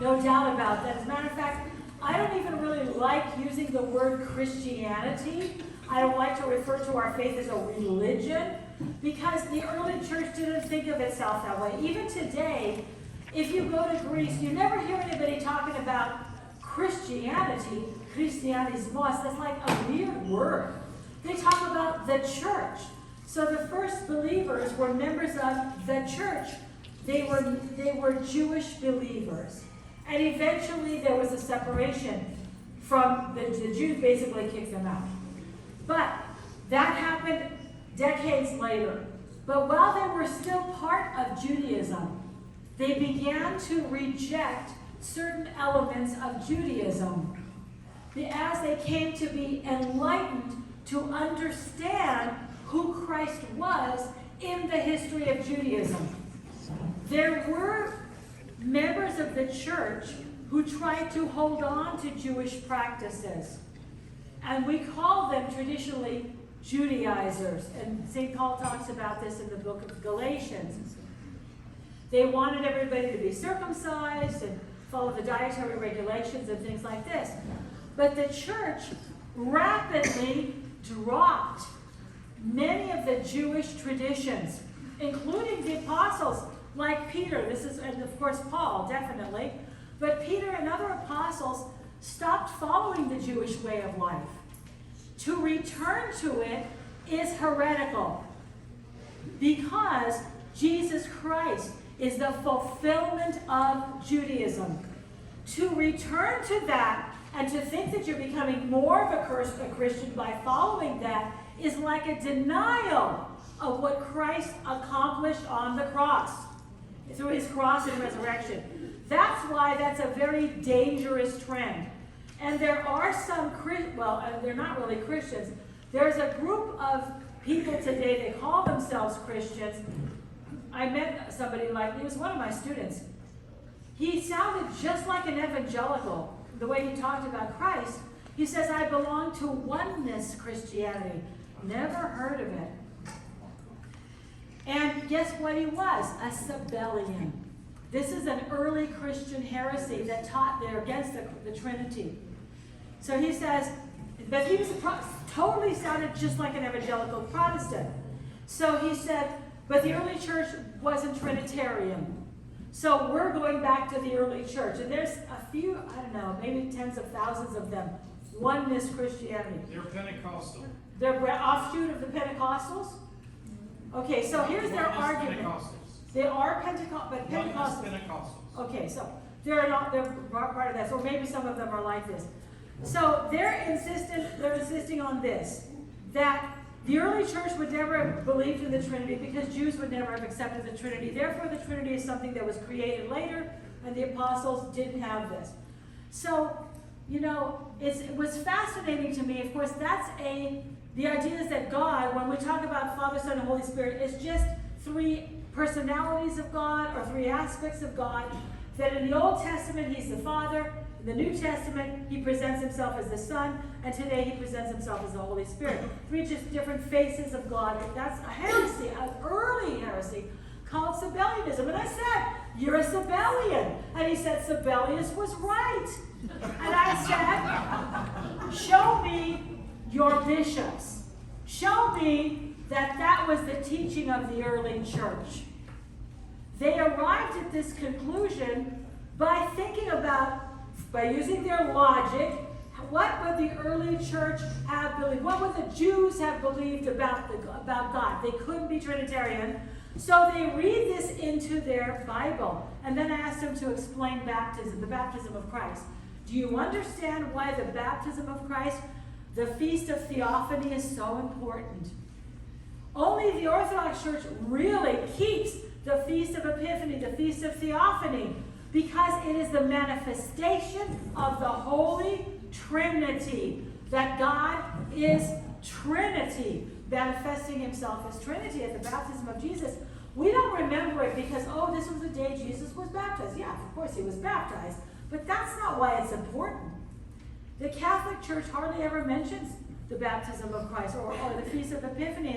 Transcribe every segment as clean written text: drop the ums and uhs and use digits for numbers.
No doubt about that. As a matter of fact, I don't even really like using the word Christianity. I don't like to refer to our faith as a religion because the early church didn't think of itself that way. Even today, if you go to Greece, you never hear anybody talking about Christianity, Christianismos. That's like a weird word. They talk about the church. So the first believers were members of the church. They were Jewish believers. And eventually there was a separation from the Jews basically kicked them out. But that happened decades later. But while they were still part of Judaism, they began to reject certain elements of Judaism as they came to be enlightened to understand who Christ was in the history of Judaism. There were members of the church who tried to hold on to Jewish practices. And we call them traditionally Judaizers. And St. Paul talks about this in the book of Galatians. They wanted everybody to be circumcised and follow the dietary regulations and things like this. But the church rapidly dropped many of the Jewish traditions, including the apostles like Peter, and of course Paul, definitely. But Peter and other apostles stopped following the Jewish way of life. To return to it is heretical because Jesus Christ is the fulfillment of Judaism. To return to that and to think that you're becoming more of a Christian by following that is like a denial of what Christ accomplished on the cross, through his cross and resurrection. That's why that's a very dangerous trend. And there are some, they're not really Christians. There's a group of people today, they call themselves Christians. I met somebody he was one of my students. He sounded just like an evangelical, the way he talked about Christ. He says, I belong to oneness Christianity. Never heard of it. And guess what he was? A Sabellian. This is an early Christian heresy that taught they're against the Trinity. So he says, but he was totally sounded just like an evangelical Protestant. So he said, but the early church wasn't Trinitarian. So we're going back to the early church. And there's a few, I don't know, maybe tens of thousands of them. Oneness Christianity. They're Pentecostal. They're offshoot of the Pentecostals? Okay, so here's their argument. They are Pentecostals. Okay, so they're part of that. So maybe some of them are like this. So they're insisting on this, that the early church would never have believed in the Trinity because Jews would never have accepted the Trinity. Therefore, the Trinity is something that was created later, and the apostles didn't have this. So, it was fascinating to me. Of course, the idea is that God, when we talk about Father, Son, and Holy Spirit, is just three personalities of God or three aspects of God. That in the Old Testament, he's the Father. In the New Testament, he presents himself as the Son. And today, he presents himself as the Holy Spirit. Three just different faces of God. That's a heresy, an early heresy called Sabellianism. And I said, you're a Sabellian. And he said, Sabellius was right. And I said, show me your bishops. Show me that was the teaching of the early church. They arrived at this conclusion by using their logic, what would the early church have believed? What would the Jews have believed about God? They couldn't be Trinitarian. So they read this into their Bible. And then I asked them to explain baptism, the baptism of Christ. Do you understand why the baptism of Christ, the Feast of Theophany, is so important? Only the Orthodox Church really keeps the Feast of Epiphany, the Feast of Theophany, because it is the manifestation of the Holy Trinity, that God is Trinity, manifesting himself as Trinity at the baptism of Jesus. We don't remember it because, this was the day Jesus was baptized. Yeah, of course he was baptized, but that's not why it's important. The Catholic Church hardly ever mentions the baptism of Christ or the Feast of Epiphany,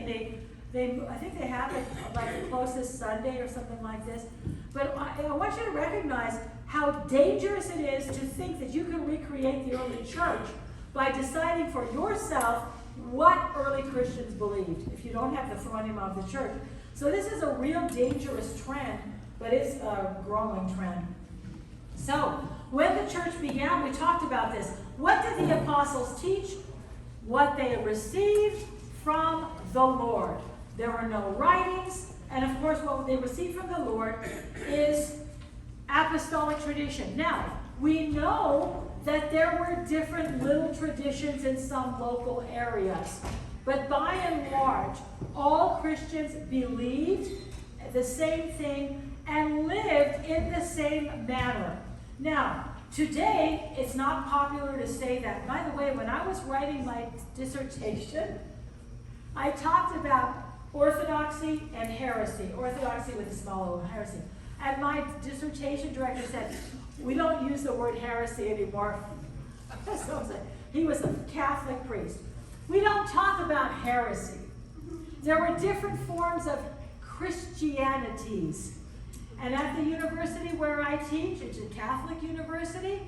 and I think they have it like the closest Sunday or something like this. But I want you to recognize how dangerous it is to think that you can recreate the early church by deciding for yourself what early Christians believed, if you don't have the phronema of the church. So this is a real dangerous trend, but it's a growing trend. So, when the church began, we talked about this. What did the apostles teach? What they received from the Lord. There were no writings, and of course what they received from the Lord is apostolic tradition. Now, we know that there were different little traditions in some local areas, but by and large, all Christians believed the same thing and lived in the same manner. Now, today, it's not popular to say that. By the way, when I was writing my dissertation, I talked about orthodoxy and heresy. Orthodoxy with a small o, heresy. And my dissertation director said, we don't use the word heresy anymore. So he was a Catholic priest. We don't talk about heresy. There were different forms of Christianities. And at the university where I teach, it's a Catholic university,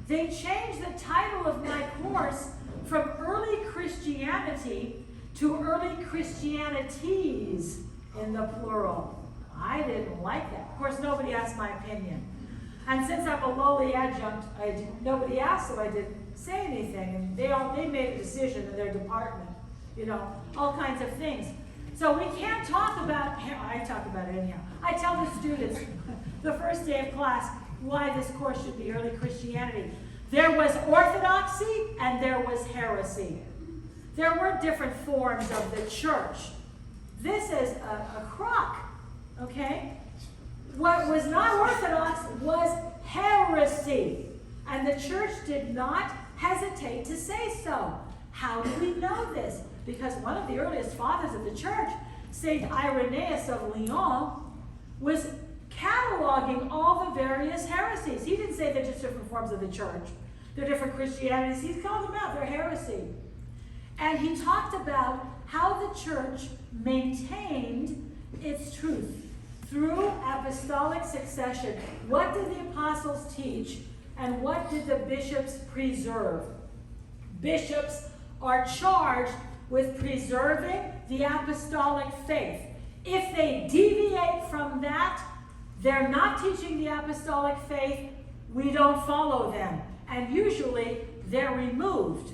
they changed the title of my course from early Christianity to early Christianities in the plural. I didn't like that. Of course, nobody asked my opinion. And since I'm a lowly adjunct, nobody asked, so I didn't say anything. And they made a decision in their department, all kinds of things. So we can't talk about, I talk about it anyhow. I tell the students the first day of class why this course should be early Christianity. There was orthodoxy and there was heresy. There were different forms of the church. This is a crock, okay? What was not orthodox was heresy. And the church did not hesitate to say so. How do we know this? Because one of the earliest fathers of the church, St. Irenaeus of Lyon, was cataloging all the various heresies. He didn't say they're just different forms of the church. They're different Christianities. He called them out. They're heresy. And he talked about how the church maintained its truth through apostolic succession. What did the apostles teach, and what did the bishops preserve? Bishops are charged with preserving the apostolic faith. If they deviate from that, they're not teaching the apostolic faith, we don't follow them. And usually, they're removed.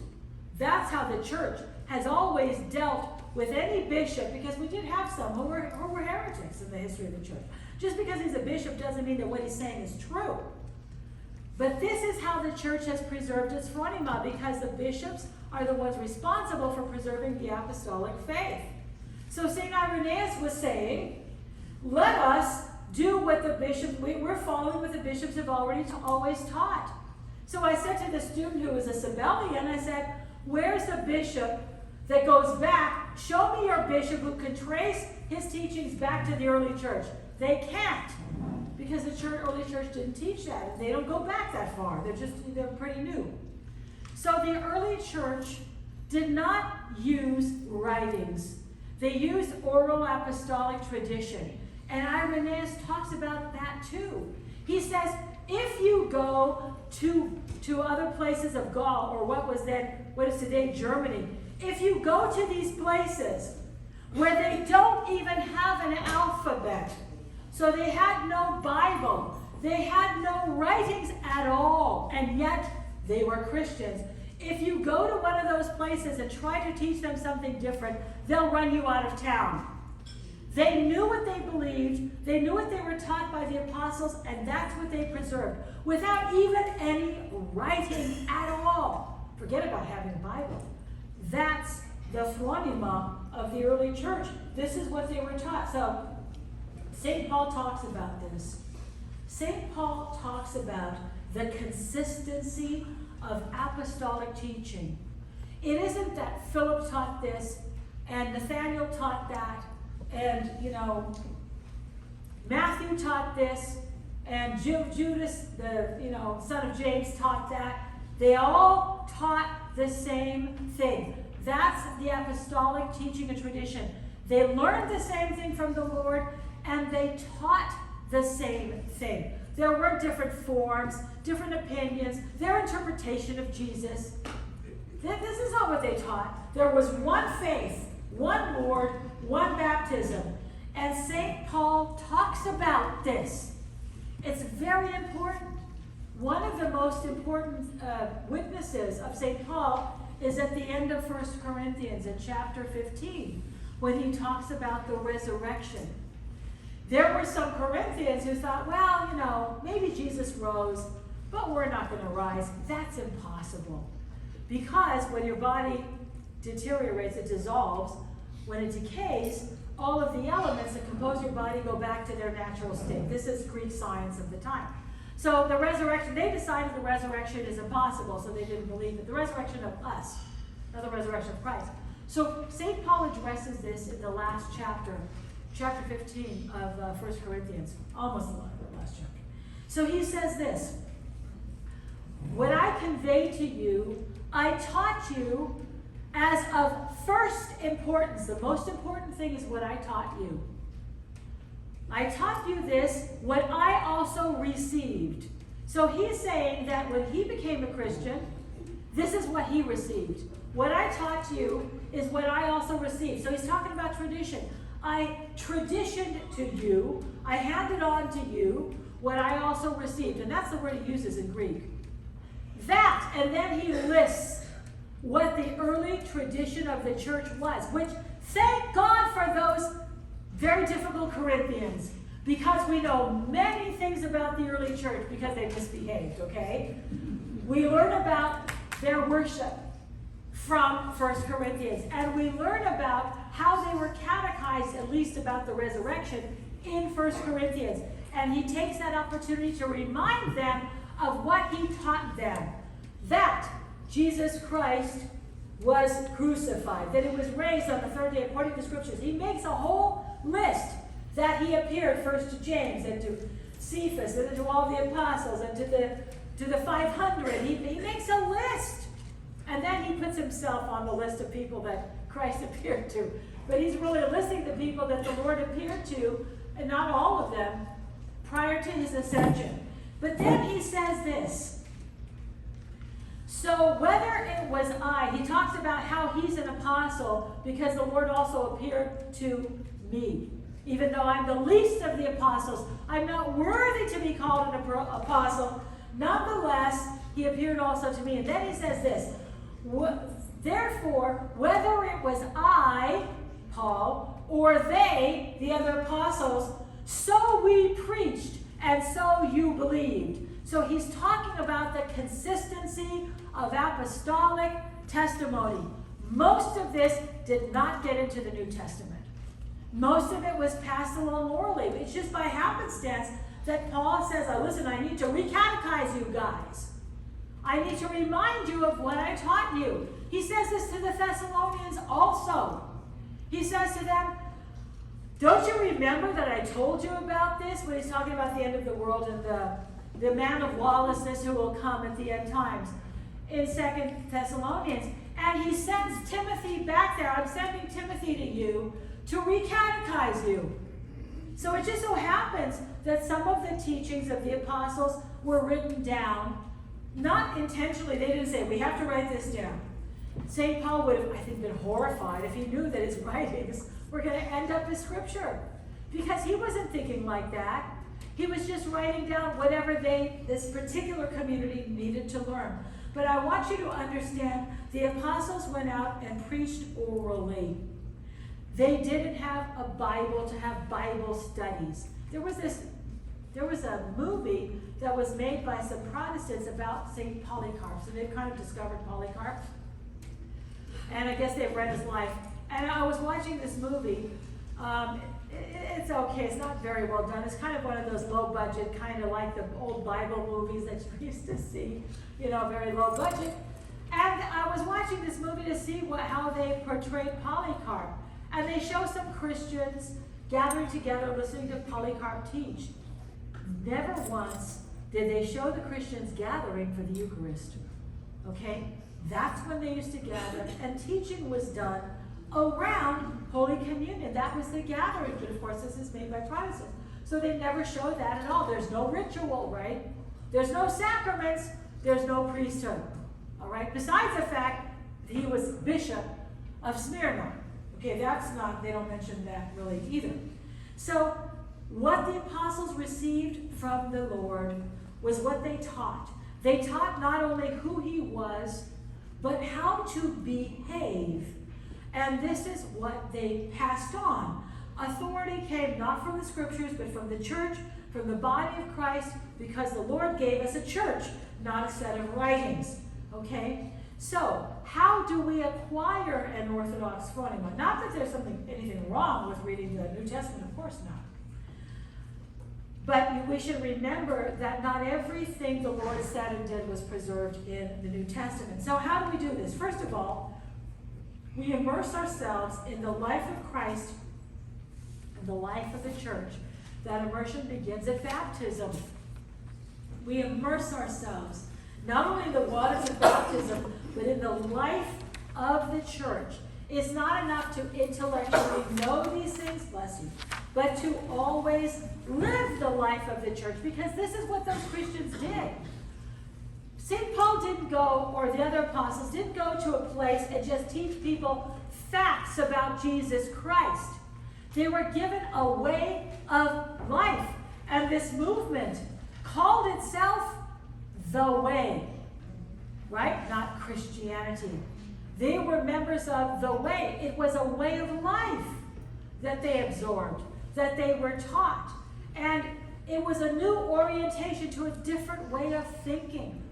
That's how the church has always dealt with any bishop, because we did have some who were heretics in the history of the church. Just because he's a bishop doesn't mean that what he's saying is true. But this is how the church has preserved its phronema, because the bishops are the ones responsible for preserving the apostolic faith. So St. Irenaeus was saying, let us do what the bishops, we're following what the bishops have always taught. So I said to the student who was a Sabellian, I said, where's the bishop that goes back? Show me your bishop who can trace his teachings back to the early church. They can't, because the early church didn't teach that. They don't go back that far. They're pretty new. So the early church did not use writings. They used oral apostolic tradition. And Irenaeus talks about that too. He says, if you go to other places of Gaul, or what is today Germany, if you go to these places where they don't even have an alphabet, so they had no Bible, they had no writings at all, and yet they were Christians. If you go to one of those places and try to teach them something different, they'll run you out of town. They knew what they believed, they knew what they were taught by the apostles, and that's what they preserved, without even any writing at all. Forget about having a Bible. That's the phronema of the early church. This is what they were taught. So, St. Paul talks about this. St. Paul talks about the consistency of apostolic teaching. It isn't that Philip taught this, and Nathaniel taught that, and, Matthew taught this, and Judas, the, son of James, taught that. They all taught the same thing. That's the apostolic teaching and tradition. They learned the same thing from the Lord, and they taught the same thing. There were different forms, different opinions, their interpretation of Jesus. This is not what they taught. There was one faith, one Lord, one baptism. And St. Paul talks about this. It's very important. One of the most important witnesses of St. Paul is at the end of 1 Corinthians in chapter 15, when he talks about the resurrection. There were some Corinthians who thought, well, you know, maybe Jesus rose, but we're not going to rise. That's impossible. Because when your body deteriorates, it dissolves. When it decays, all of the elements that compose your body go back to their natural state. This is Greek science of the time. So the resurrection, they decided the resurrection is impossible, so they didn't believe it. The resurrection of us, not the resurrection of Christ. So St. Paul addresses this in the last chapter, chapter 15 of 1 Corinthians, almost the last chapter. So he says this, what I convey to you, I taught you as of first importance. The most important thing is what I taught you. I taught you this, what I also received. So he's saying that when he became a Christian, this is what he received. What I taught you is what I also received. So he's talking about tradition. I traditioned to you, I handed on to you what I also received. And that's the word he uses in Greek. That, and then he lists what the early tradition of the church was, which, thank God for those very difficult Corinthians, because we know many things about the early church because they misbehaved, okay? We learn about their worship from 1 Corinthians, and we learn about how they were catechized, at least about the resurrection, in 1 Corinthians. And he takes that opportunity to remind them of what he taught them. That Jesus Christ was crucified, that he was raised on the third day according to the scriptures. He makes a whole list that he appeared first to James and to Cephas and to all the apostles and to the 500. He makes a list. And then he puts himself on the list of people that Christ appeared to. But he's really listing the people that the Lord appeared to, and not all of them, prior to his ascension. But then he says this. So whether it was he talks about how he's an apostle because the Lord also appeared to me. Even though I'm the least of the apostles, I'm not worthy to be called an apostle. Nonetheless, he appeared also to me. And then he says this, therefore, whether it was I, Paul, or they, the other apostles, so we preached, and so you believed. So he's talking about the consistency of apostolic testimony. Most of this did not get into the New Testament. Most of it was passed along orally. It's just by happenstance that Paul says, listen, I need to recatechize you guys. I need to remind you of what I taught you. He says this to the Thessalonians also. He says to them, don't you remember that I told you about this when he's talking about the end of the world and the man of lawlessness who will come at the end times in 2 Thessalonians? And he sends Timothy back there. I'm sending Timothy to you to recatechize you. So it just so happens that some of the teachings of the apostles were written down, not intentionally. They didn't say, we have to write this down. St. Paul would have, I think, been horrified if he knew that his writings were going to end up as scripture, because he wasn't thinking like that. He was just writing down whatever this particular community needed to learn. But I want you to understand, the apostles went out and preached orally. They didn't have a Bible to have Bible studies. There was a movie that was made by some Protestants about St. Polycarp. So they've kind of discovered Polycarp. And I guess they've read his life. And I was watching this movie. It's okay. It's not very well done. It's kind of one of those low budget, kind of like the old Bible movies that you used to see, very low budget. And I was watching this movie to see how they portrayed Polycarp. And they show some Christians gathering together listening to Polycarp teach. Never once did they show the Christians gathering for the Eucharist. Okay? That's when they used to gather, and teaching was done around Holy Communion. That was the gathering, but of course this is made by Protestants. So they never show that at all. There's no ritual, right? There's no sacraments. There's no priesthood. All right? Besides the fact that he was bishop of Smyrna. Okay, that's not, they don't mention that really either. So what the apostles received from the Lord was what they taught. They taught not only who he was, but how to behave. And this is what they passed on. Authority came not from the scriptures, but from the church, from the body of Christ, because the Lord gave us a church, not a set of writings. Okay? So, how do we acquire an Orthodox phronema? Not that there's anything wrong with reading the New Testament, of course not. But we should remember that not everything the Lord said and did was preserved in the New Testament. So how do we do this? First of all, we immerse ourselves in the life of Christ and the life of the church. That immersion begins at baptism. We immerse ourselves not only in the waters of baptism, but in the life of the church. It's not enough to intellectually know these things, bless you, but to always live the life of the church, because this is what those Christians did. St. Paul didn't go, or the other apostles didn't go to a place and just teach people facts about Jesus Christ. They were given a way of life, and this movement called itself the Way, right? Not Christianity. They were members of the Way. It was a way of life that they absorbed, that they were taught. And it was a new orientation to a different way of thinking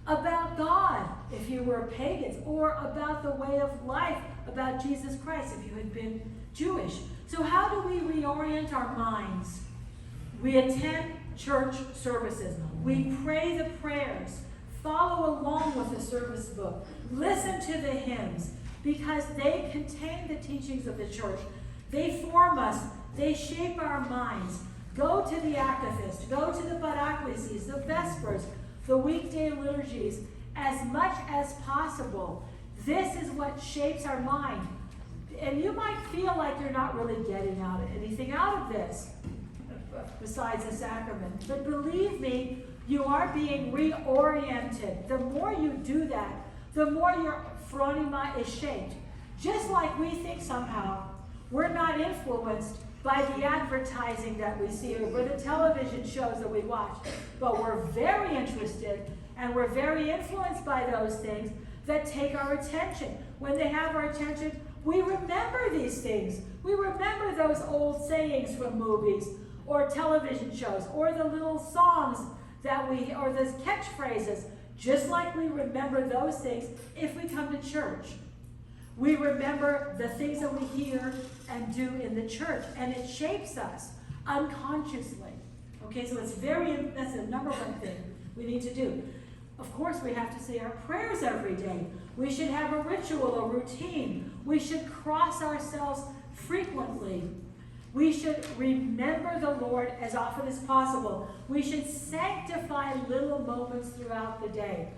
about God, if you were pagans, or about the way of life, about Jesus Christ, if you had been Jewish. So how do we reorient our minds? We attend church services. We pray the prayers. Follow along with the service book. Listen to the hymns, because they contain the teachings of the church. They form us. They shape our minds. Go to the Akathist. Go to the Paraklesis, the Vespers, the weekday liturgies, as much as possible. This is what shapes our mind. And you might feel like you're not really getting anything out of this, besides the sacrament. But believe me, you are being reoriented. The more you do that, the more your phronema is shaped. Just like we think somehow we're not influenced by the advertising that we see or the television shows that we watch. But we're very interested and we're very influenced by those things that take our attention. When they have our attention, we remember these things. We remember those old sayings from movies or television shows, or the little songs or those catchphrases, just like we remember those things if we come to church. We remember the things that we hear and do in the church, and it shapes us unconsciously. Okay, so that's the number one thing we need to do. Of course, we have to say our prayers every day. We should have a ritual, a routine. We should cross ourselves frequently. We should remember the Lord as often as possible. We should sanctify little moments throughout the day.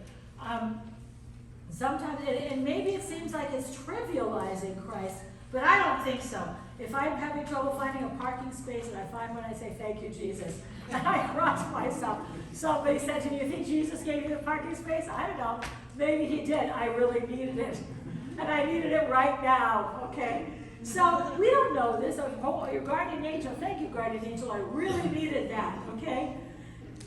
Sometimes, and maybe it seems like it's trivializing Christ, but I don't think so. If I'm having trouble finding a parking space, and I find when I say, "Thank you, Jesus," and I cross myself, somebody said to me, "You think Jesus gave you the parking space?" I don't know. Maybe he did. I really needed it. And I needed it right now, okay? So we don't know this. Oh, your guardian angel, thank you, guardian angel. I really needed that, okay?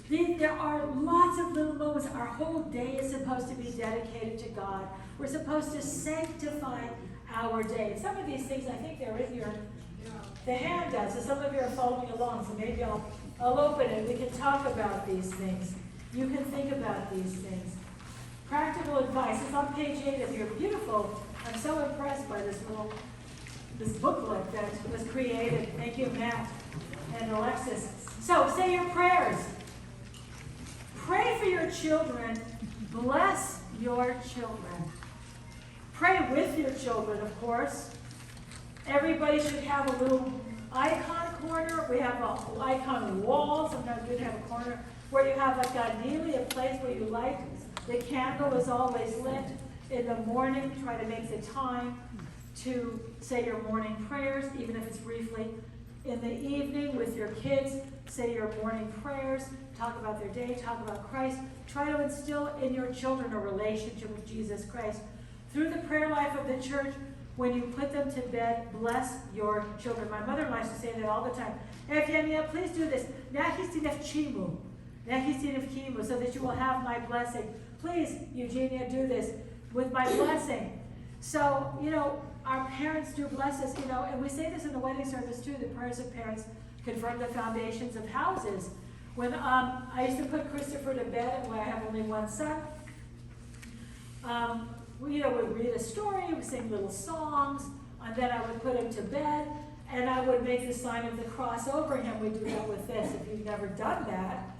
There are lots of little moments. Our whole day is supposed to be dedicated to God. We're supposed to sanctify our day. And some of these things, I think they're in the handout. So some of you are following along. So maybe I'll open it. We can talk about these things. You can think about these things. Practical advice. It's on page 8 of your beautiful. I'm so impressed by this booklet that was created. Thank you, Matt and Alexis. So say your prayers. Pray for your children. Bless your children. Pray with your children, of course. Everybody should have a little icon corner. We have an icon wall. Sometimes we have a corner where you have like a nearly a place where you light. The candle is always lit. In the morning, try to make the time to say your morning prayers, even if it's briefly. in the evening with your kids, say your morning prayers, talk about their day, talk about Christ. Try to instill in your children a relationship with Jesus Christ. Through the prayer life of the church, when you put them to bed, bless your children. My mother-in-law used to say that all the time. Evgenia, please do this. So that you will have my blessing. Please, Eugenia, do this with my blessing. So, our parents do bless us, and we say this in the wedding service too, the prayers of parents confirm the foundations of houses. When I used to put Christopher to bed when I have only one son, we'd read a story, we'd sing little songs, and then I would put him to bed, and I would make the sign of the cross over him. We do that with this. If you've never done that,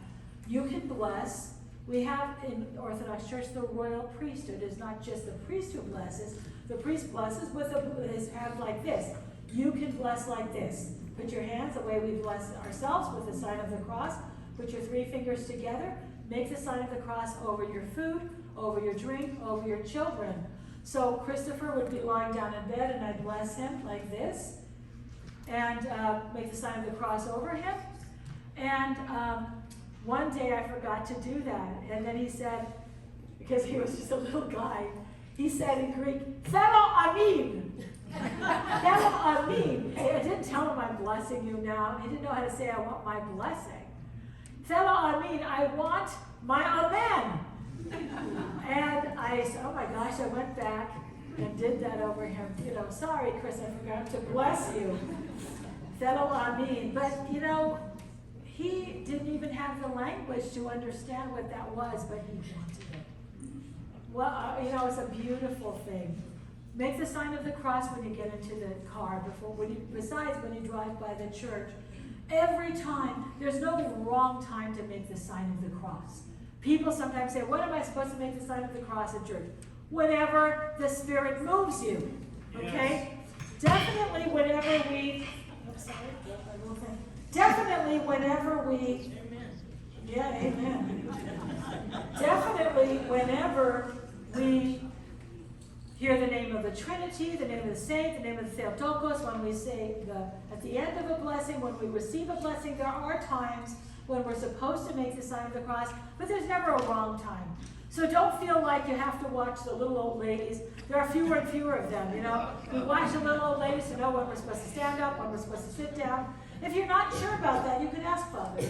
you can bless. We have in Orthodox Church the royal priesthood. It's not just the priest who blesses. The priest blesses with his hand like this. You can bless like this. Put your hands the way we bless ourselves with the sign of the cross. Put your 3 fingers together. Make the sign of the cross over your food, over your drink, over your children. So Christopher would be lying down in bed, and I'd bless him like this, and make the sign of the cross over him. And one day I forgot to do that, and then he said, because he was just a little guy, he said in Greek, "Thelo amin." Thelo amin. I didn't tell him I'm blessing you now. He didn't know how to say I want my blessing. Thelo amin, I want my amen. And I said, oh my gosh, I went back and did that over him. Sorry, Chris, I forgot to bless you. Thelo amin. But, he didn't even have the language to understand what that was, but he wanted it. Well, it's a beautiful thing. Make the sign of the cross when you get into the car, besides when you drive by the church. Every time, there's no wrong time to make the sign of the cross. People sometimes say, when am I supposed to make the sign of the cross at church? Whenever the Spirit moves you, okay? Yes. Definitely whenever we, definitely whenever we, yeah, amen. Definitely whenever we hear the name of the Trinity, the name of the saint, the name of the Theotokos, when we say at the end of a blessing, when we receive a blessing, there are times when we're supposed to make the sign of the cross, but there's never a wrong time. So don't feel like you have to watch the little old ladies. There are fewer and fewer of them, We watch the little old ladies to know when we're supposed to stand up, when we're supposed to sit down. If you're not sure about that, you can ask Father,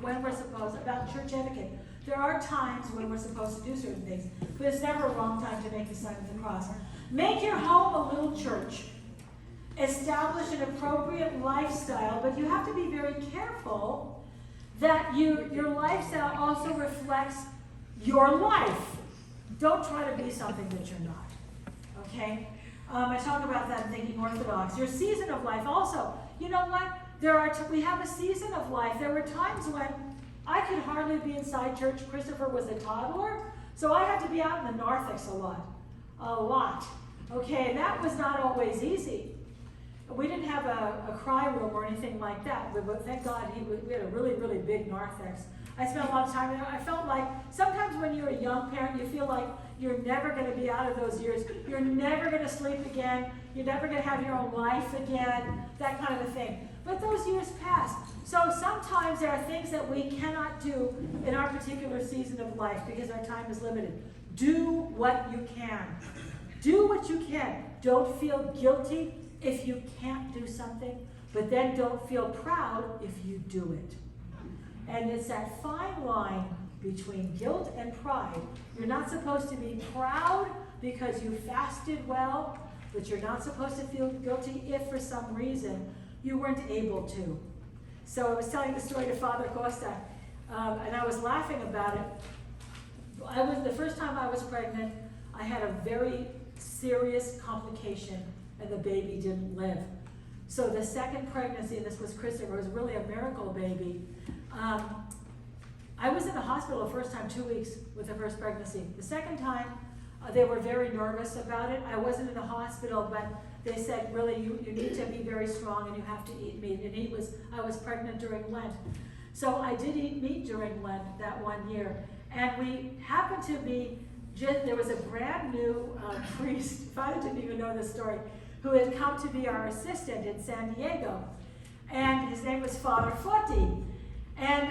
when we're supposed, about church etiquette. There are times when we're supposed to do certain things, but it's never a wrong time to make the sign of the cross. Make your home a little church. Establish an appropriate lifestyle, but you have to be very careful that your lifestyle also reflects your life. Don't try to be something that you're not. Okay? I talk about that in Thinking Orthodox. Your season of life also. You know what? We have a season of life. There were times when I could hardly be inside church. Christopher was a toddler, so I had to be out in the narthex a lot. Okay, and that was not always easy. We didn't have a cry room or anything like that, but thank God we had a really, really big narthex. I spent a lot of time there. I felt like sometimes when you're a young parent, you feel like you're never going to be out of those years. You're never going to sleep again. You're never going to have your own life again, that kind of a thing. But those years pass. So sometimes there are things that we cannot do in our particular season of life because our time is limited. Do what you can. Do what you can. Don't feel guilty if you can't do something, but then don't feel proud if you do it. And it's that fine line between guilt and pride. You're not supposed to be proud because you fasted well, but you're not supposed to feel guilty if for some reason you weren't able to. So I was telling the story to Father Costa, and I was laughing about it. The first time I was pregnant, I had a very serious complication, and the baby didn't live. So the second pregnancy, and this was Christopher, it was really a miracle baby. I was in the hospital the first time 2 weeks with the first pregnancy. The second time, they were very nervous about it. I wasn't in the hospital, but they said, really, you need to be very strong and you have to eat meat. And I was pregnant during Lent. So I did eat meat during Lent that 1 year. And we happened to be, there was a brand new priest, Father didn't even know this story, who had come to be our assistant in San Diego. and his name was Father Foti. And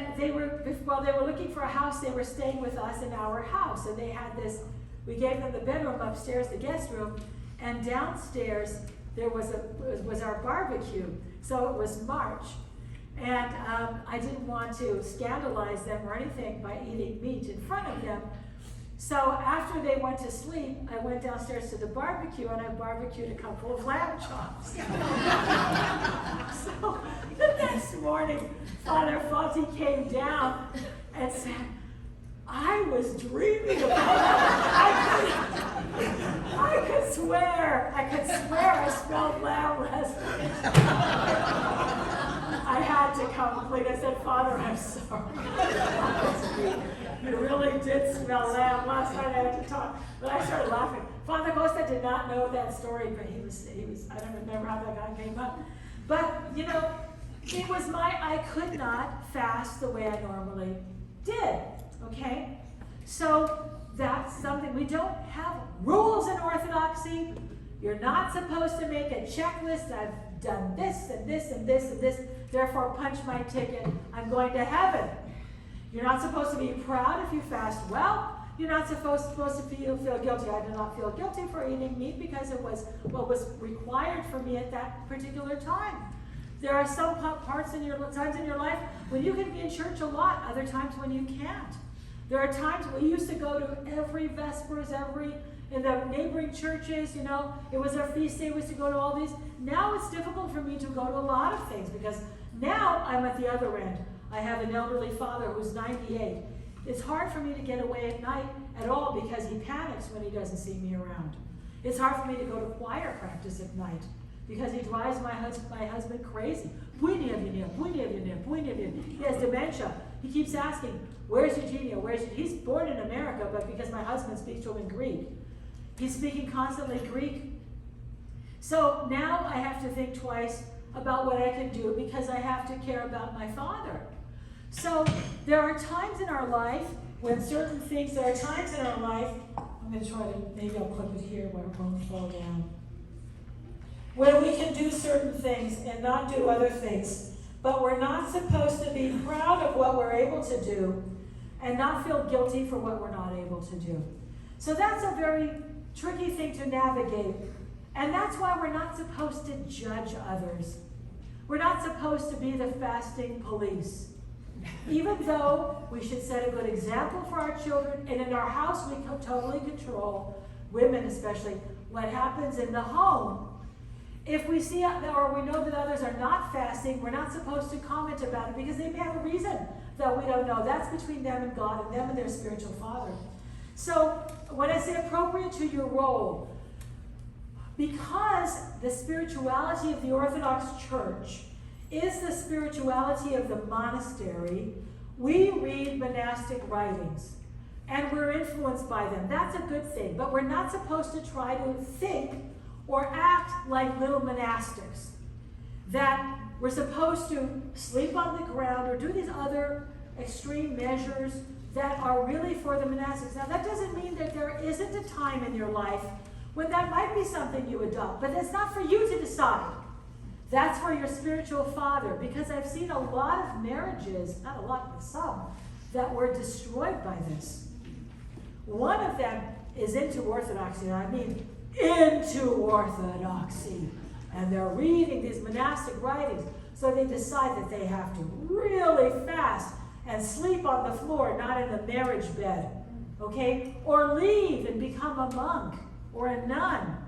while they were looking for a house, they were staying with us in our house. And they had this, we gave them the bedroom upstairs, the guest room, and downstairs there was our barbecue. So it was March. And I didn't want to scandalize them or anything by eating meat in front of them. So after they went to sleep, I went downstairs to the barbecue and I barbecued a couple of lamb chops. So the next morning, Father Foti came down and said, I was dreaming about it. I could swear I smelled lamb last night. I had to come clean. I said, Father, I'm sorry. You really did smell lamb. Last night I had to talk. But I started laughing. Father Costa did not know that story, but he was, I don't remember how that guy came up. But, you know, it was I could not fast the way I normally did, okay? So that's something, we don't have rules in Orthodoxy. You're not supposed to make a checklist. I've done this and this and this and this, therefore punch my ticket, I'm going to heaven. You're not supposed to be proud if you fast well. You're not supposed to feel guilty. I did not feel guilty for eating meat because it was what was required for me at that particular time. There are some times in your life when you can be in church a lot, other times when you can't. There are times we used to go to every Vespers, in the neighboring churches, you know, it was our feast day, we used to go to all these. Now it's difficult for me to go to a lot of things because now I'm at the other end. I have an elderly father who's 98. It's hard for me to get away at night at all because he panics when he doesn't see me around. It's hard for me to go to choir practice at night because he drives my husband crazy. He has dementia. He keeps asking, where's Eugenia? He's born in America, but because my husband speaks to him in Greek, he's speaking constantly Greek. So now I have to think twice about what I can do because I have to care about my father. So there are times in our life when certain things, I'm going to try to, maybe I'll clip it here where it won't fall down. When we can do certain things and not do other things, but we're not supposed to be proud of what we're able to do and not feel guilty for what we're not able to do. So that's a very tricky thing to navigate. And that's why we're not supposed to judge others. We're not supposed to be the fasting police. Even though we should set a good example for our children, and in our house we can totally control, women especially, what happens in the home. If we see or we know that others are not fasting, we're not supposed to comment about it because they may have a reason that we don't know. That's between them and God and them and their spiritual father. So when I say appropriate to your role, because the spirituality of the Orthodox Church is the spirituality of the monastery, we read monastic writings and we're influenced by them. That's a good thing, but we're not supposed to try to think or act like little monastics. That we're supposed to sleep on the ground or do these other extreme measures that are really for the monastics. Now that doesn't mean that there isn't a time in your life when that might be something you adopt, but it's not for you to decide. That's for your spiritual father, because I've seen a lot of marriages, not a lot, but some, that were destroyed by this. One of them is into Orthodoxy, and I mean into Orthodoxy. And they're reading these monastic writings, so they decide that they have to really fast and sleep on the floor, not in the marriage bed, okay? Or leave and become a monk or a nun.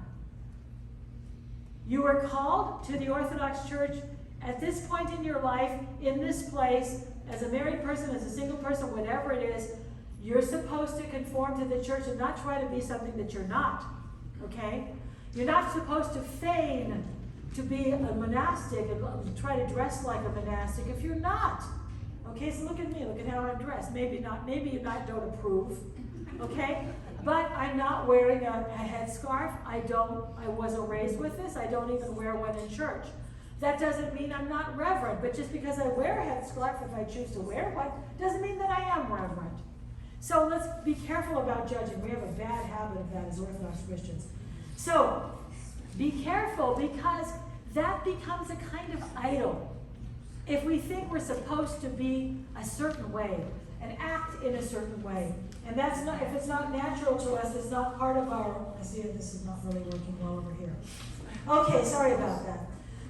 You are called to the Orthodox Church at this point in your life, in this place, as a married person, as a single person, whatever it is, you're supposed to conform to the church and not try to be something that you're not, okay? You're not supposed to feign to be a monastic and try to dress like a monastic if you're not. Okay, so look at me, look at how I'm dressed. Maybe not, maybe you don't approve, okay? But I'm not wearing a headscarf. I wasn't raised with this. I don't even wear one in church. That doesn't mean I'm not reverent, but just because I wear a headscarf, if I choose to wear one, doesn't mean that I am reverent. So let's be careful about judging. We have a bad habit of that as Orthodox Christians. So be careful, because that becomes a kind of idol. if we think we're supposed to be a certain way and act in a certain way, and that's not, if it's not natural to us, it's not part of our, I see this is not really working well over here. Okay, sorry about that.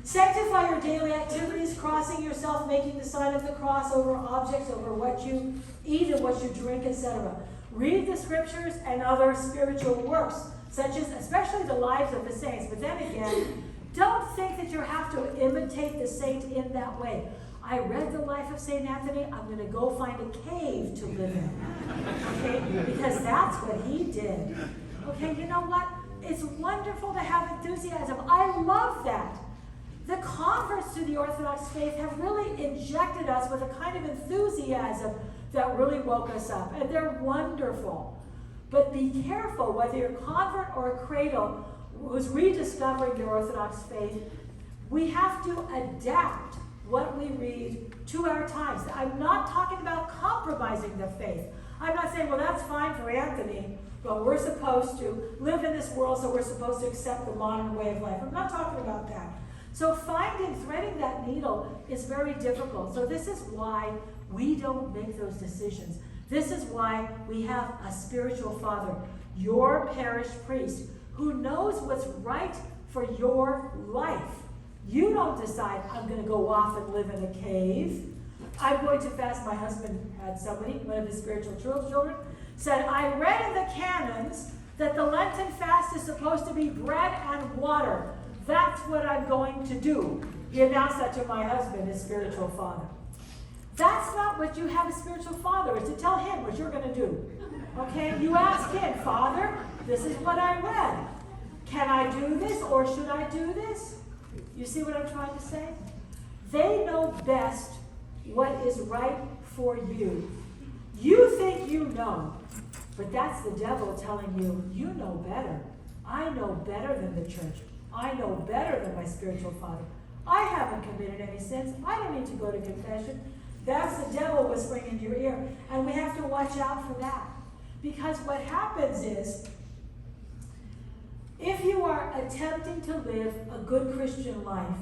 Sanctify your daily activities, crossing yourself, making the sign of the cross over objects, over what you eat and what you drink, etc. Read the scriptures and other spiritual works, such as especially the lives of the saints. But then again, don't think that you have to imitate the saint in that way. I read the life of St. Anthony. I'm going to go find a cave to live in. Okay? Because that's what he did. Okay, you know what? It's wonderful to have enthusiasm. I love that. The converts to the Orthodox faith have really injected us with a kind of enthusiasm that really woke us up. And they're wonderful. But be careful, whether you're a convert or a cradle who's rediscovering the Orthodox faith, we have to adapt what we read to our times. I'm not talking about compromising the faith. I'm not saying, well, that's fine for Anthony, but we're supposed to live in this world, so we're supposed to accept the modern way of life. I'm not talking about that. So threading that needle is very difficult. So this is why we don't make those decisions. This is why we have a spiritual father, your parish priest, who knows what's right for your life. You don't decide, I'm going to go off and live in a cave. I'm going to fast. My husband had somebody, one of his spiritual children, said, I read in the canons that the Lenten fast is supposed to be bread and water. That's what I'm going to do. He announced that to my husband, his spiritual father. That's not what you have a spiritual father, is to tell him what you're going to do. Okay? You ask him, Father, this is what I read. Can I do this or should I do this? You see what I'm trying to say? They know best what is right for you. You think you know, but that's the devil telling you, you know better. I know better than the church. I know better than my spiritual father. I haven't committed any sins. I don't need to go to confession. That's the devil whispering in your ear. And we have to watch out for that. Because what happens is, if you are attempting to live a good Christian life,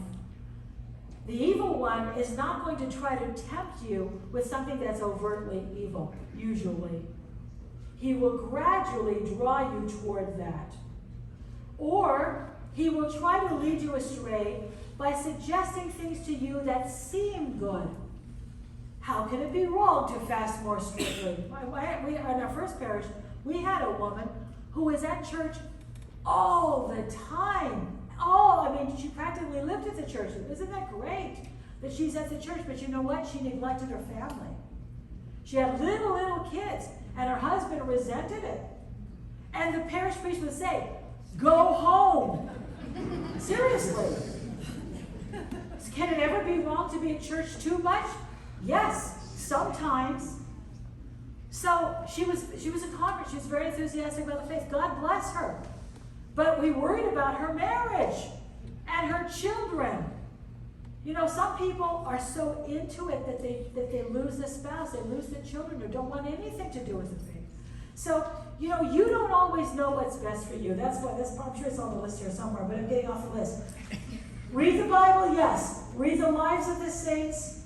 the evil one is not going to try to tempt you with something that's overtly evil, usually. He will gradually draw you toward that. Or he will try to lead you astray by suggesting things to you that seem good. How can it be wrong to fast more strictly? In our first parish, we had a woman who was at church all the time. She practically lived at the church. Isn't that great that she's at the church? But you know what? She neglected her family. She had little kids, and her husband resented it. And the parish priest would say, go home. Seriously. Can it ever be wrong to be at church too much? Yes, sometimes. So she was a convert. She was very enthusiastic about the faith. God bless her. But we worried about her marriage and her children. You know, some people are so into it that they lose the spouse, they lose the children, or don't want anything to do with the faith. So, you know, you don't always know what's best for you. I'm sure it's on the list here somewhere, but I'm getting off the list. Read the Bible, yes. Read the lives of the saints.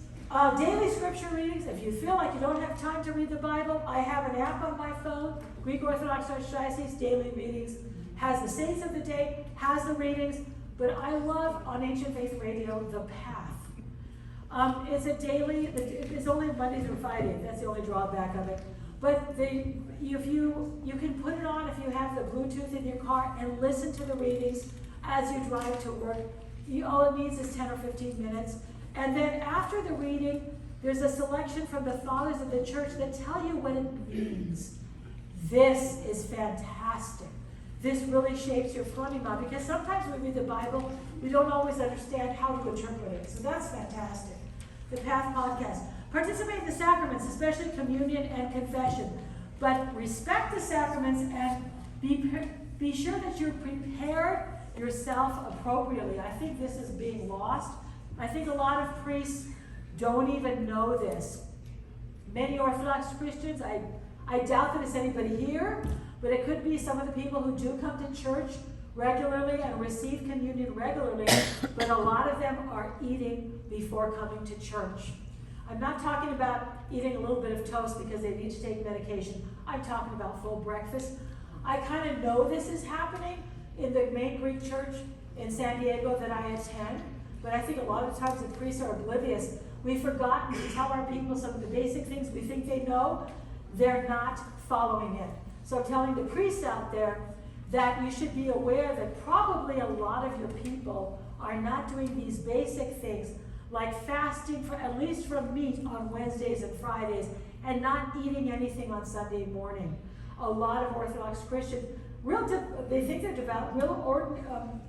Daily scripture readings. If you feel like you don't have time to read the Bible, I have an app on my phone, Greek Orthodox Archdiocese Daily Readings. Has the saints of the day, has the readings, but I love on Ancient Faith Radio, The Path. It's a daily, it's only Monday through Friday, that's the only drawback of it. But if you can put it on if you have the Bluetooth in your car and listen to the readings as you drive to work. All it needs is 10 or 15 minutes. And then after the reading, there's a selection from the fathers of the church that tell you what it means. This is fantastic. This really shapes your phronema, because sometimes when we read the Bible, we don't always understand how to interpret it. So that's fantastic. The Path podcast. Participate in the sacraments, especially communion and confession. But respect the sacraments and be sure that you're prepared yourself appropriately. I think this is being lost. I think a lot of priests don't even know this. Many Orthodox Christians, I doubt that it's anybody here, but it could be some of the people who do come to church regularly and receive communion regularly, but a lot of them are eating before coming to church. I'm not talking about eating a little bit of toast because they need to take medication. I'm talking about full breakfast. I kind of know this is happening in the main Greek church in San Diego that I attend, but I think a lot of times the priests are oblivious. We've forgotten to tell our people some of the basic things we think they know. They're not following it. So telling the priests out there that you should be aware that probably a lot of your people are not doing these basic things like fasting for at least from meat on Wednesdays and Fridays and not eating anything on Sunday morning. A lot of Orthodox Christians, they think they're devout,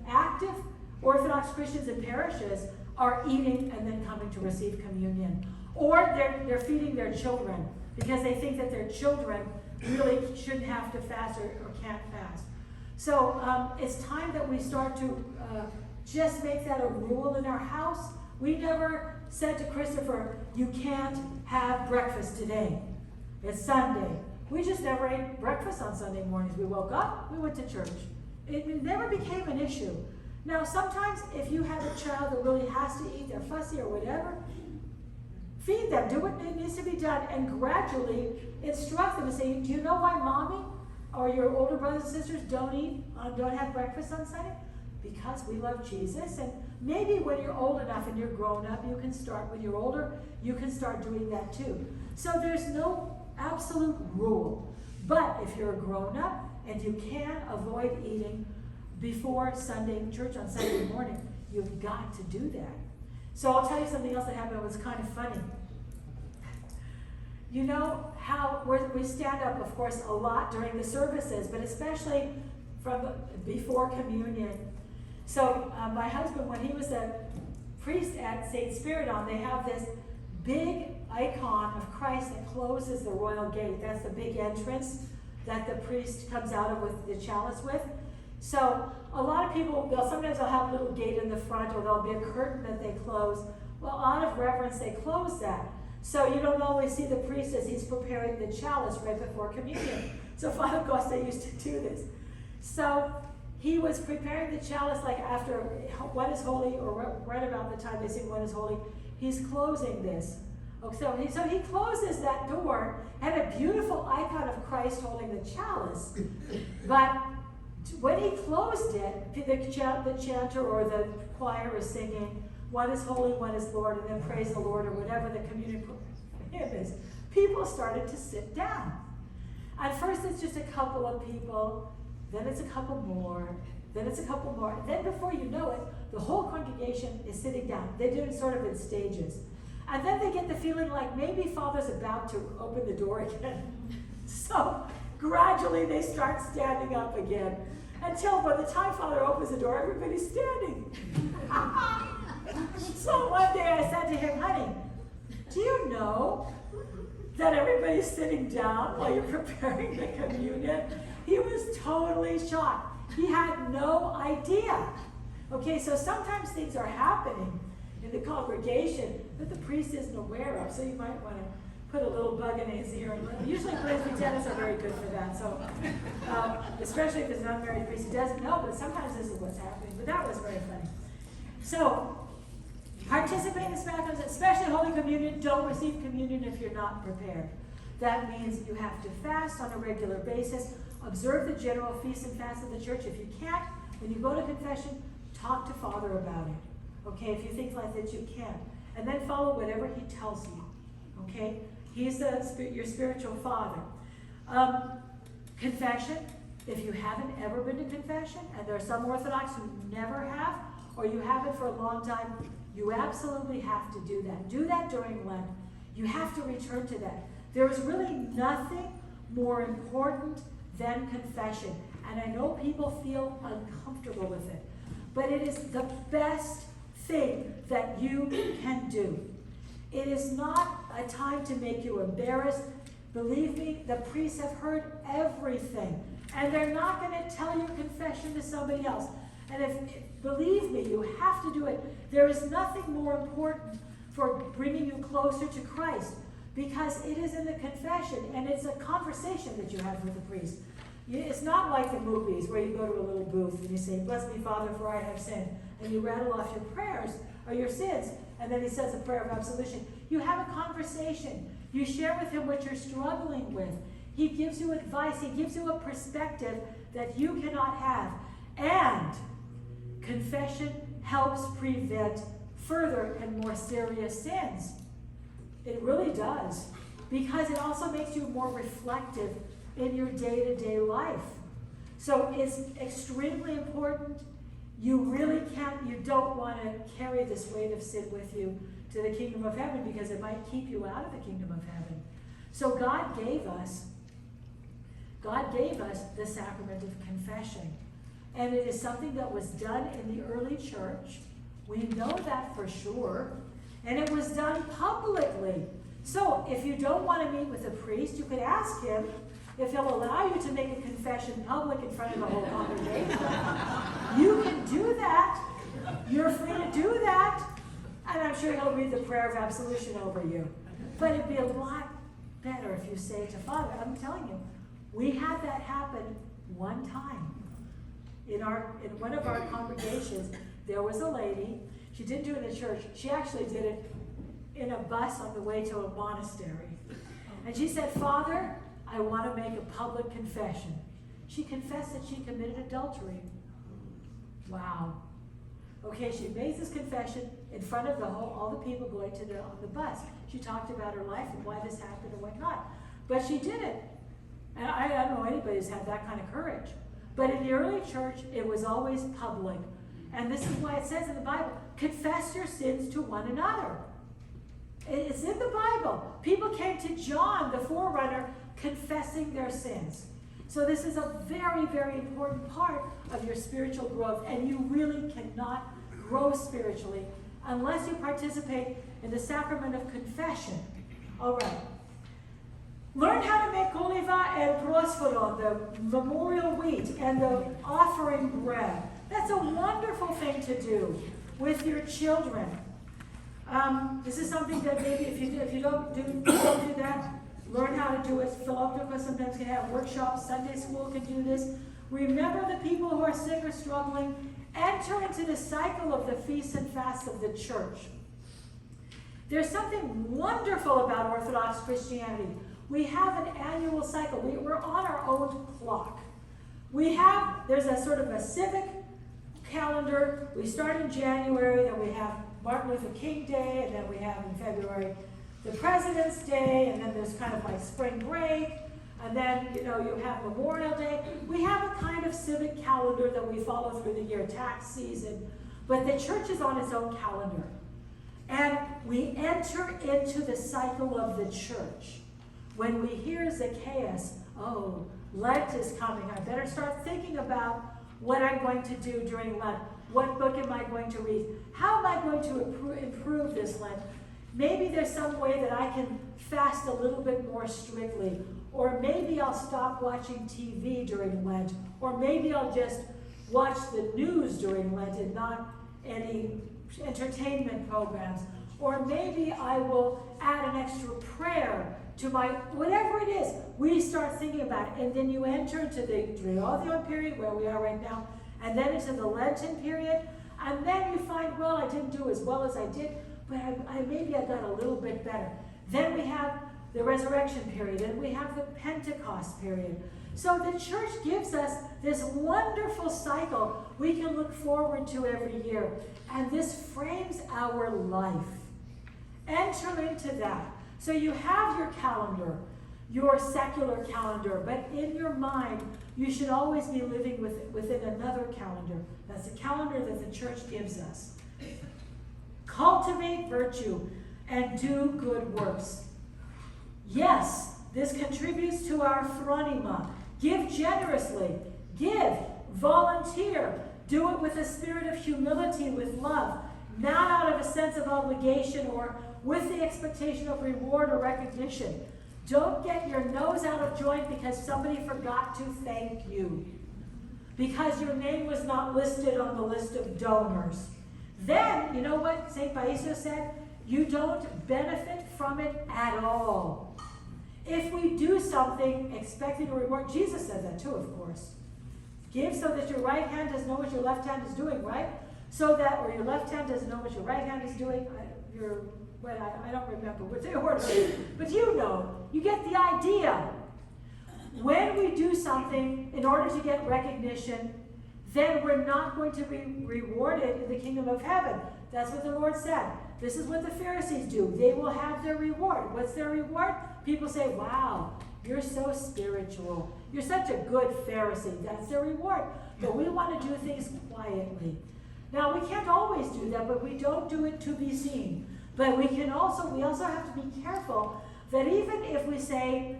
active Orthodox Christians in parishes are eating and then coming to receive communion. Or they're feeding their children because they think that their children really shouldn't have to fast or can't fast. So it's time that we start to just make that a rule in our house. We never said to Christopher, you can't have breakfast today. It's Sunday. We just never ate breakfast on Sunday mornings. We woke up, we went to church. It never became an issue. Now, sometimes if you have a child that really has to eat, they're fussy or whatever, feed them, do what needs to be done, and gradually instruct them and say, do you know why mommy or your older brothers and sisters don't have breakfast on Sunday? Because we love Jesus, and maybe when you're old enough and you're grown up, when you're older, you can start doing that too. So there's no absolute rule. But if you're a grown up and you can avoid eating before church on Sunday morning, you've got to do that. So I'll tell you something else that happened that was kind of funny. You know how we stand up, of course, a lot during the services, but especially before communion. So my husband, when he was a priest at St. Spiridon, they have this big icon of Christ that closes the royal gate. That's the big entrance that the priest comes out of with the chalice with. So a lot of people, sometimes they'll have a little gate in the front, or there'll be a curtain that they close. Well, out of reverence, they close that. So you don't always see the priest as he's preparing the chalice right before communion. So Father Costa used to do this. So he was preparing the chalice like after What is Holy, or right about the time they sing What is Holy, he's closing this. So he closes that door, and a beautiful icon of Christ holding the chalice. But when he closed it, the chanter or the choir is singing, "One is holy, one is Lord," and then praise the Lord, or whatever the communion hymn is. People started to sit down. At first it's just a couple of people, then it's a couple more, then it's a couple more. And then before you know it, the whole congregation is sitting down. They do it sort of in stages. And then they get the feeling like maybe Father's about to open the door again. So gradually they start standing up again, until by the time Father opens the door, everybody's standing. So one day I said to him, "Honey, do you know that everybody's sitting down while you're preparing the communion?" He was totally shocked. He had no idea. Okay, so sometimes things are happening in the congregation that the priest isn't aware of, so you might want to put a little bug in his ear. Usually Presbyterians are very good for that, so especially if it's an unmarried priest, he doesn't know, but sometimes this is what's happening. But that was very funny. So, participate in the sacraments, especially Holy Communion. Don't receive communion if you're not prepared. That means you have to fast on a regular basis. Observe the general feasts and fasts of the church. If you can't, when you go to confession, talk to Father about it. Okay, if you think like that, you can. And then follow whatever he tells you. Okay? He's your spiritual father. Confession. If you haven't ever been to confession, and there are some Orthodox who never have, or you haven't for a long time, you absolutely have to do that. Do that during Lent. You have to return to that. There is really nothing more important than confession. And I know people feel uncomfortable with it, but it is the best thing that you can do. It is not a time to make you embarrassed. Believe me, the priests have heard everything, and they're not going to tell your confession to somebody else. And believe me, you have to do it. There is nothing more important for bringing you closer to Christ, because it is in the confession, and it's a conversation that you have with the priest. It's not like the movies where you go to a little booth and you say, "Bless me, Father, for I have sinned," and you rattle off your prayers or your sins, and then he says a prayer of absolution. You have a conversation. You share with him what you're struggling with. He gives you advice. He gives you a perspective that you cannot have. And confession helps prevent further and more serious sins. It really does. Because it also makes you more reflective in your day-to-day life. So it's extremely important. You really you don't want to carry this weight of sin with you to the kingdom of heaven, because it might keep you out of the kingdom of heaven. So God gave us the sacrament of confession. And it is something that was done in the early church. We know that for sure. And it was done publicly. So if you don't want to meet with a priest, you could ask him if he'll allow you to make a confession public in front of the whole congregation. You can do that. You're free to do that. And I'm sure he'll read the prayer of absolution over you. But it'd be a lot better if you say to Father, I'm telling you, we had that happen one time. In one of our congregations, there was a lady. She didn't do it in church. She actually did it in a bus on the way to a monastery. And she said, "Father, I want to make a public confession." She confessed that she committed adultery. Wow. Okay, she made this confession in front of all the people going on the bus. She talked about her life and why this happened and whatnot. But she did it. And I don't know anybody who's had that kind of courage. But in the early church, it was always public. And this is why it says in the Bible, confess your sins to one another. It's in the Bible. People came to John, the forerunner, confessing their sins. So this is a very, very important part of your spiritual growth. And you really cannot grow spiritually unless you participate in the sacrament of confession. All right. Learn how to make oliva and prosperon, the memorial wheat, and the offering bread. That's a wonderful thing to do with your children. This is something that maybe if you don't do that, learn how to do it. Philoptica sometimes can have workshops. Sunday school can do this. Remember the people who are sick or struggling. Enter into the cycle of the feasts and fasts of the church. There's something wonderful about Orthodox Christianity. We have an annual cycle. We're on our own clock. There's a sort of a civic calendar. We start in January, then we have Martin Luther King Day, and then we have in February the President's Day, and then there's kind of like spring break, and then you have Memorial Day. We have a kind of civic calendar that we follow through the year, tax season, but the church is on its own calendar. And we enter into the cycle of the church. When we hear Zacchaeus, oh, Lent is coming, I better start thinking about what I'm going to do during Lent. What book am I going to read? How am I going to improve this Lent? Maybe there's some way that I can fast a little bit more strictly. Or maybe I'll stop watching TV during Lent. Or maybe I'll just watch the news during Lent and not any entertainment programs. Or maybe I will add an extra prayer to whatever it is. We start thinking about it. And then you enter into the Triodion period, where we are right now, and then into the Lenten period. And then you find, well, I didn't do as well as I did, but maybe I got a little bit better. Then we have the resurrection period, and we have the Pentecost period. So the church gives us this wonderful cycle we can look forward to every year. And this frames our life. Enter into that. So you have your calendar, your secular calendar, but in your mind, you should always be living within another calendar. That's the calendar that the church gives us. Cultivate virtue and do good works. Yes, this contributes to our phronima. Give generously. Give. Volunteer. Do it with a spirit of humility, with love, not out of a sense of obligation or with the expectation of reward or recognition. Don't get your nose out of joint because somebody forgot to thank you, because your name was not listed on the list of donors. Then, you know what St. Paisios said? You don't benefit from it at all. If we do something expecting a reward, Jesus said that too, of course. Give so that your right hand doesn't know what your left hand is doing, right? So that, or your left hand doesn't know what your right hand is doing. I don't remember what the order is, but you know, you get the idea. When we do something in order to get recognition, then we're not going to be rewarded in the kingdom of heaven. That's what the Lord said. This is what the Pharisees do. They will have their reward. What's their reward? People say, wow, you're so spiritual. You're such a good Pharisee. That's their reward. But we want to do things quietly. Now, we can't always do that, but we don't do it to be seen. But we also have to be careful that even if we say,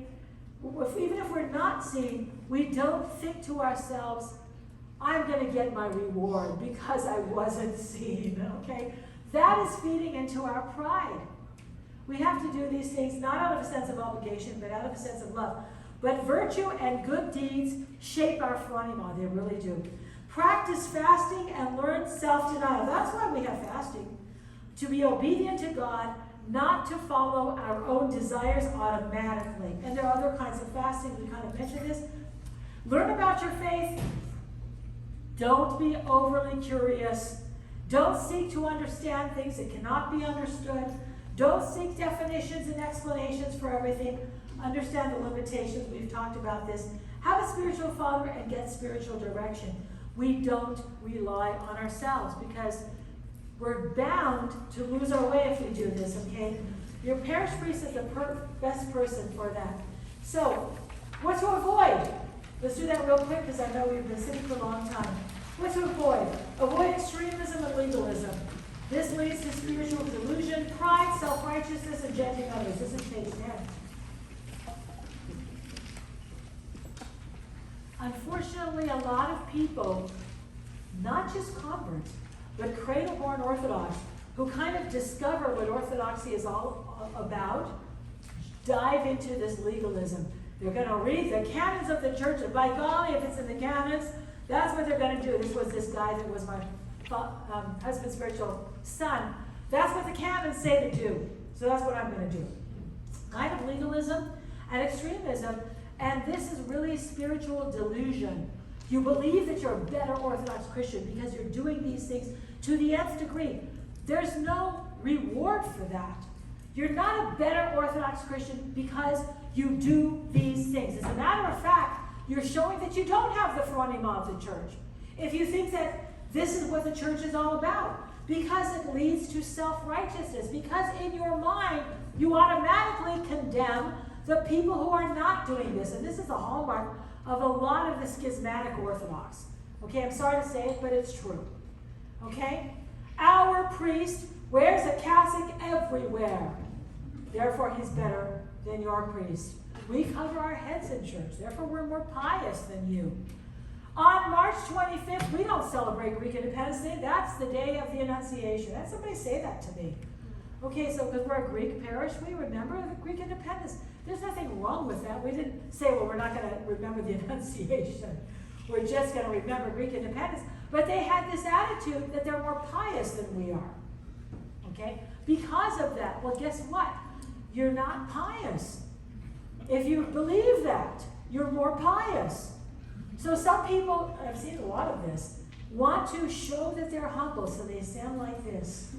even if we're not seen, we don't think to ourselves, I'm going to get my reward because I wasn't seen, okay? That is feeding into our pride. We have to do these things not out of a sense of obligation, but out of a sense of love. But virtue and good deeds shape our phronema, they really do. Practice fasting and learn self-denial. That's why we have fasting. To be obedient to God, not to follow our own desires automatically. And there are other kinds of fasting. We kind of mentioned this. Learn about your faith. Don't be overly curious. Don't seek to understand things that cannot be understood. Don't seek definitions and explanations for everything. Understand the limitations. We've talked about this. Have a spiritual father and get spiritual direction. We don't rely on ourselves because we're bound to lose our way if we do this, okay? Your parish priest is the best person for that. So, what to avoid? Let's do that real quick because I know we've been sitting for a long time. What to avoid? Avoid extremism and legalism. This leads to spiritual delusion, pride, self-righteousness, and judging others. This is page 10. Unfortunately, a lot of people, not just converts, but cradle-born Orthodox, who kind of discover what Orthodoxy is all about, dive into this legalism. They're going to read the canons of the church, and by golly, if it's in the canons, that's what they're going to do. This was this guy that was my husband's spiritual son. That's what the canons say to do. So that's what I'm going to do. Kind of legalism and extremism, and this is really spiritual delusion. You believe that you're a better Orthodox Christian because you're doing these things to the nth degree. There's no reward for that. You're not a better Orthodox Christian because you do these things. As a matter of fact, you're showing that you don't have the phronema of the church. If you think that this is what the church is all about, because it leads to self-righteousness, because in your mind you automatically condemn the people who are not doing this. And this is the hallmark of a lot of the schismatic Orthodox. Okay, I'm sorry to say it, but it's true. Okay? Our priest wears a cassock everywhere. Therefore, he's better than your priest. We cover our heads in church. Therefore, we're more pious than you. On March 25th, we don't celebrate Greek Independence Day. That's the day of the Annunciation. Had somebody say that to me. Okay, so because we're a Greek parish, we remember the Greek independence. There's nothing wrong with that. We didn't say, well, we're not going to remember the Annunciation. We're just going to remember Greek independence. But they had this attitude that they're more pious than we are. Okay? Because of that, well, guess what? You're not pious. If you believe that, you're more pious. So some people, I've seen a lot of this, want to show that they're humble, so they stand like this.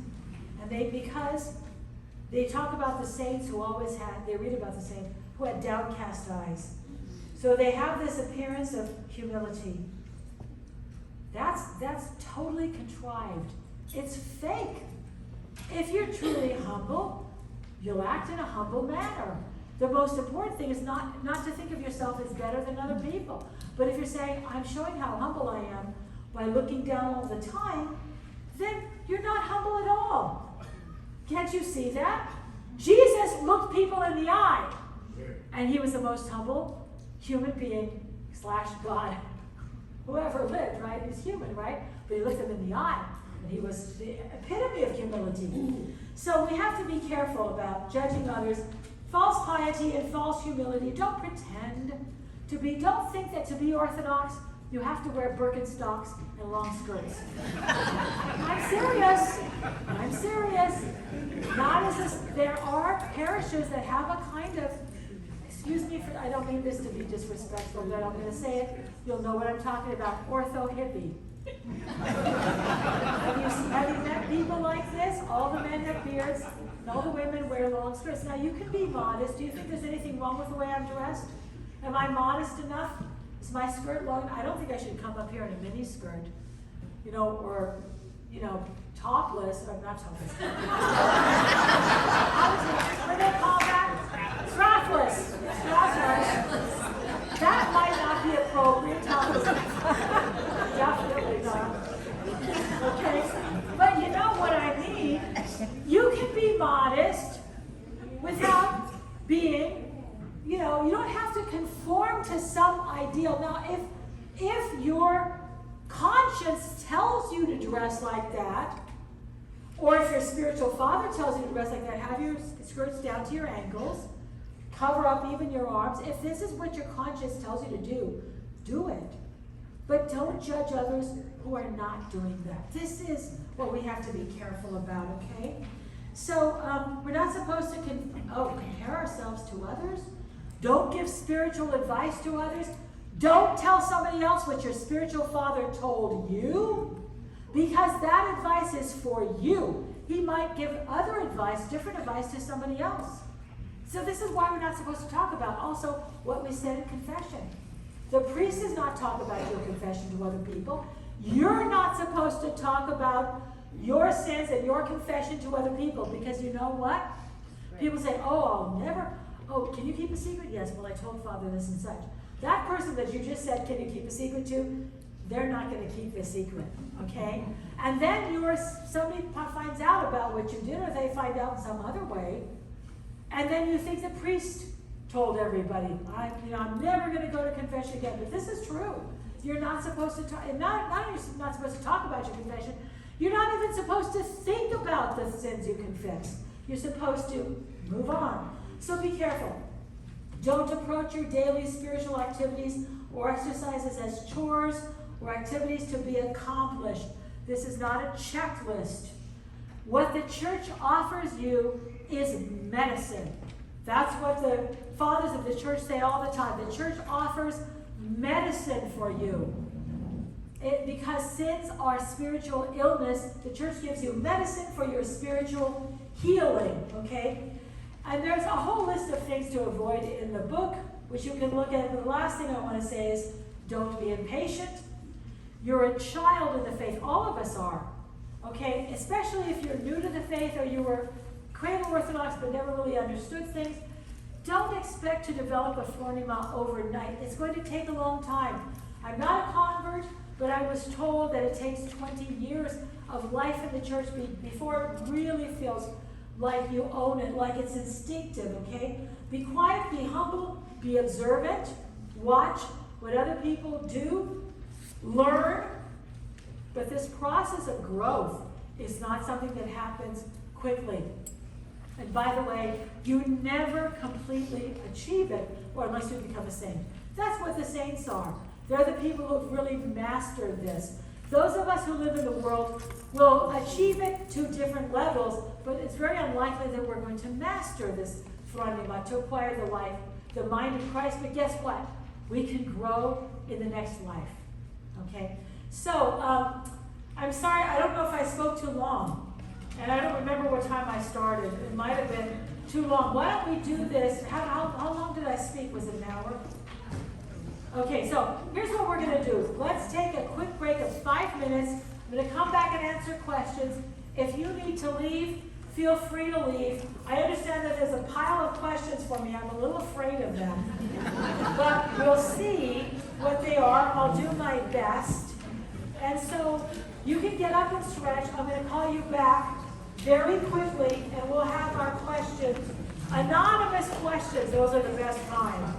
And because they talk about the saints who always had, they read about the saints who had downcast eyes. So they have this appearance of humility. That's totally contrived. It's fake. If you're truly humble, you'll act in a humble manner. The most important thing is not to think of yourself as better than other people. But if you're saying, I'm showing how humble I am by looking down all the time, then you're not humble at all. Can't you see that? Jesus looked people in the eye, and he was the most humble human being / God who ever lived, right? He's human, right? But he looked them in the eye, and he was the epitome of humility. So we have to be careful about judging others. False piety and false humility. Don't pretend to be, don't think that to be Orthodox, you have to wear Birkenstocks and long skirts. I'm serious. I'm serious. There are parishes that have a kind of, excuse me for, I don't mean this to be disrespectful, but I'm going to say it. You'll know what I'm talking about. Ortho hippie. Have you met people like this? All the men have beards, and all the women wear long skirts. Now, you can be modest. Do you think there's anything wrong with the way I'm dressed? Am I modest enough? Is my skirt long? I don't think I should come up here in a mini skirt, or, topless, or not topless. What do they call that? Strapless. That might not be appropriate. Topless. Definitely not. Okay? But you know what I mean? You can be modest without being, you don't have to conform to some ideal. Now, if your conscience tells you to dress like that, or if your spiritual father tells you to dress like that, have your skirts down to your ankles, cover up even your arms. If this is what your conscience tells you to do it. But don't judge others who are not doing that. This is what we have to be careful about, okay? So we're not supposed to compare ourselves to others. Don't give spiritual advice to others. Don't tell somebody else what your spiritual father told you, because that advice is for you. He might give other advice, different advice to somebody else. So this is why we're not supposed to talk about also what we said in confession. The priest does not talk about your confession to other people. You're not supposed to talk about your sins and your confession to other people, because you know what? People say, can you keep a secret? Yes, well, I told Father this and such. That person that you just said, can you keep a secret to? They're not going to keep the secret, okay? And then somebody finds out about what you did, or they find out in some other way, and then you think the priest told everybody, I'm never going to go to confession again. But this is true. You're not supposed to talk, not only you're not supposed to talk about your confession, you're not even supposed to think about the sins you confess. You're supposed to move on. So be careful. Don't approach your daily spiritual activities or exercises as chores or activities to be accomplished. This is not a checklist. What the church offers you is medicine. That's what the fathers of the church say all the time. The church offers medicine for you. Because sins are spiritual illness, the church gives you medicine for your spiritual healing, okay? And there's a whole list of things to avoid in the book, which you can look at. But the last thing I want to say is, don't be impatient. You're a child in the faith. All of us are, okay? Especially if you're new to the faith, or you were cradle Orthodox but never really understood things. Don't expect to develop a phronema overnight. It's going to take a long time. I'm not a convert, but I was told that it takes 20 years of life in the church before it really feels like you own it, like it's instinctive, okay? Be quiet, be humble, be observant, watch what other people do, learn. But this process of growth is not something that happens quickly. And by the way, you never completely achieve it, or unless you become a saint. That's what the saints are. They're the people who've really mastered this. Those of us who live in the world will achieve it to different levels, but it's very unlikely that we're going to master this phronema, to acquire the mind of Christ. But guess what? We can grow in the next life. Okay? So, I'm sorry, I don't know if I spoke too long. And I don't remember what time I started. It might have been too long. Why don't we do this? How long did I speak? Was it an hour? Okay, so here's what we're going to do. Let's take a quick break of 5 minutes. I'm going to come back and answer questions. If you need to leave, feel free to leave. I understand that there's a pile of questions for me. I'm a little afraid of them. But we'll see what they are. I'll do my best. And so you can get up and stretch. I'm going to call you back very quickly, and we'll have our questions. Anonymous questions, those are the best kind.